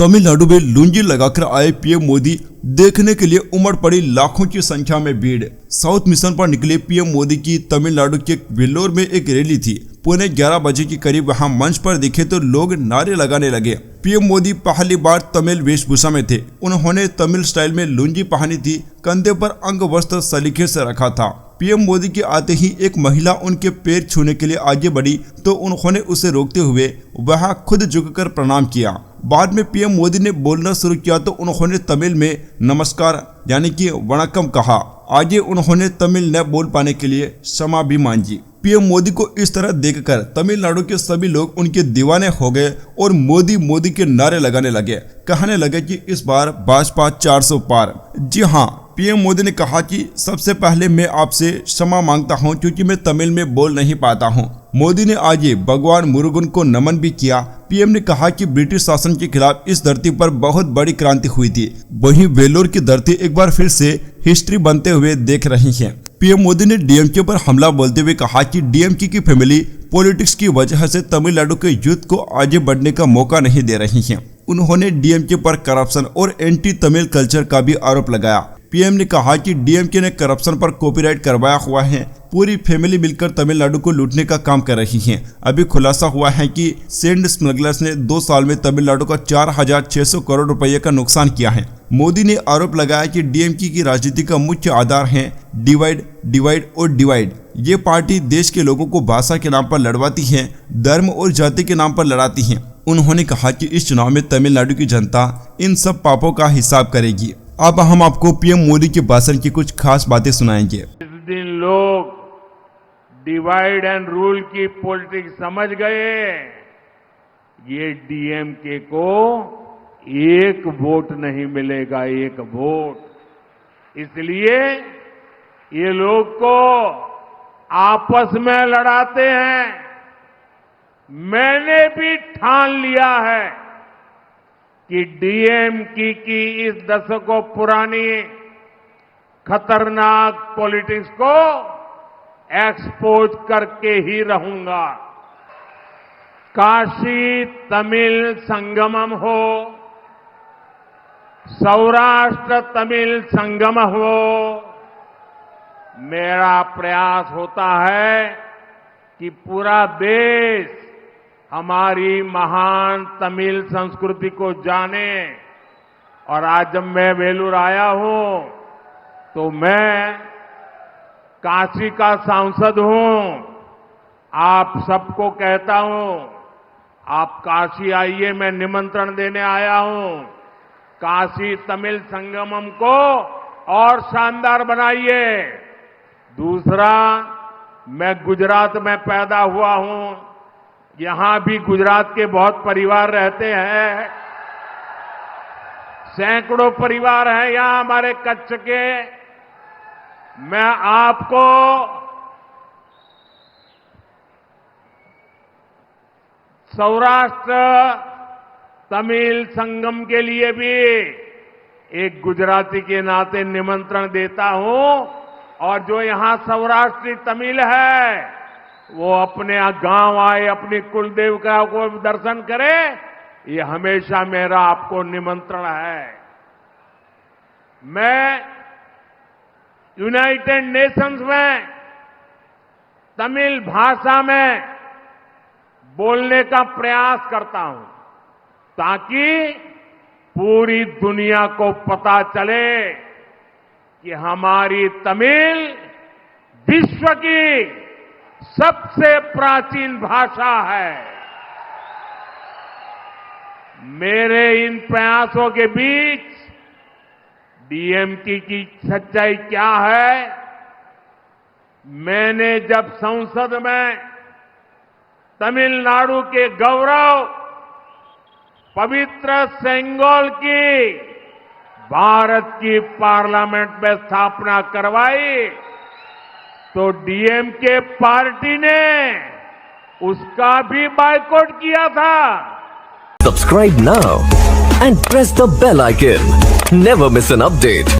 तमिलनाडु में लुंगी लगाकर आए पीएम मोदी देखने के लिए उमड़ पड़ी लाखों की संख्या में भीड़। साउथ मिशन पर निकले पीएम मोदी की तमिलनाडु के वेल्लोर में एक रैली थी। पौने 11 बजे के करीब वहां मंच पर दिखे तो लोग नारे लगाने लगे। पीएम मोदी पहली बार तमिल वेशभूषा में थे। उन्होंने तमिल स्टाइल में लुंगी पहनी थी। कंधे पर अंग वस्त्र सलीके से रखा था। पीएम मोदी के आते ही एक महिला उनके पैर छूने के लिए आगे बढ़ी तो उन्होंने उसे रोकते हुए वहां खुद झुककर प्रणाम किया। बाद में पीएम मोदी ने बोलना शुरू किया तो उन्होंने तमिल में नमस्कार यानी कि वणक्कम कहा। आगे उन्होंने तमिल न बोल पाने के लिए क्षमा भी मांगी। पीएम मोदी को इस तरह देखकर तमिलनाडु के सभी लोग उनके दीवाने हो गए और मोदी मोदी के नारे लगाने लगे। कहने लगे कि इस बार भाजपा 400 पार। जी हाँ, पीएम मोदी ने कहा कि सबसे पहले मैं आपसे क्षमा मांगता हूं क्योंकि मैं तमिल में बोल नहीं पाता हूं। मोदी ने आगे भगवान मुरुगन को नमन भी किया। पीएम ने कहा कि ब्रिटिश शासन के खिलाफ इस धरती पर बहुत बड़ी क्रांति हुई थी। वहीं वेल्लोर की धरती एक बार फिर से हिस्ट्री बनते हुए देख रही है। पीएम मोदी ने डीएमके पर हमला बोलते हुए कहा कि डीएमके की फैमिली पॉलिटिक्स की वजह से तमिलनाडु के यूथ को आगे बढ़ने का मौका नहीं दे रही है। उन्होंने डीएमके पर करप्शन और एंटी तमिल कल्चर का भी आरोप लगाया। पीएम ने कहा कि डीएमके ने करप्शन पर कॉपीराइट करवाया हुआ है। पूरी फैमिली मिलकर तमिलनाडु को लूटने का काम कर रही है। अभी खुलासा हुआ है कि सैंड स्मगलर्स ने 2 साल में तमिलनाडु का 4,600 करोड़ रुपए का नुकसान किया है। मोदी ने आरोप लगाया कि डीएमके की राजनीति का मुख्य आधार है डिवाइड डिवाइड और डिवाइड। ये पार्टी देश के लोगों को भाषा के नाम पर लड़वाती है, धर्म और जाति के नाम पर लड़ाती है। उन्होंने कहा कि इस चुनाव में तमिलनाडु की जनता इन सब पापों का हिसाब करेगी। अब हम आपको पीएम मोदी के भाषण की कुछ खास बातें सुनाएंगे। इस दिन लोग डिवाइड एंड रूल की पॉलिटिक्स समझ गए। ये डीएमके को एक वोट नहीं मिलेगा, एक वोट। इसलिए ये लोग को आपस में लड़ाते हैं। मैंने भी ठान लिया है कि डीएमके की इस दशकों पुरानी खतरनाक पॉलिटिक्स को एक्सपोज करके ही रहूंगा। काशी तमिल संगमम हो, सौराष्ट्र तमिल संगम हो, मेरा प्रयास होता है कि पूरा देश हमारी महान तमिल संस्कृति को जाने। और आज जब मैं वेलूर आया हूं तो मैं काशी का सांसद हूं। आप सबको कहता हूं, आप काशी आइए, मैं निमंत्रण देने आया हूं। काशी तमिल संगमम को और शानदार बनाइए। दूसरा, मैं गुजरात में पैदा हुआ हूं। यहां भी गुजरात के बहुत परिवार रहते हैं। सैकड़ों परिवार हैं यहां हमारे कच्छ के। मैं आपको सौराष्ट्र तमिल संगम के लिए भी एक गुजराती के नाते निमंत्रण देता हूं। और जो यहां सौराष्ट्री तमिल है वो अपने गांव आए, अपनी कुलदेवता को दर्शन करे। ये हमेशा मेरा आपको निमंत्रण है। मैं यूनाइटेड नेशंस में तमिल भाषा में बोलने का प्रयास करता हूं ताकि पूरी दुनिया को पता चले कि हमारी तमिल विश्व की सबसे प्राचीन भाषा है। मेरे इन प्रयासों के बीच डीएमके की सच्चाई क्या है? मैंने जब संसद में तमिलनाडु के गौरव पवित्र सेंगोल की भारत की पार्लियामेंट में स्थापना करवाई तो डीएमके पार्टी ने उसका भी बायकॉट किया था। Subscribe now and press the bell icon. Never miss an update.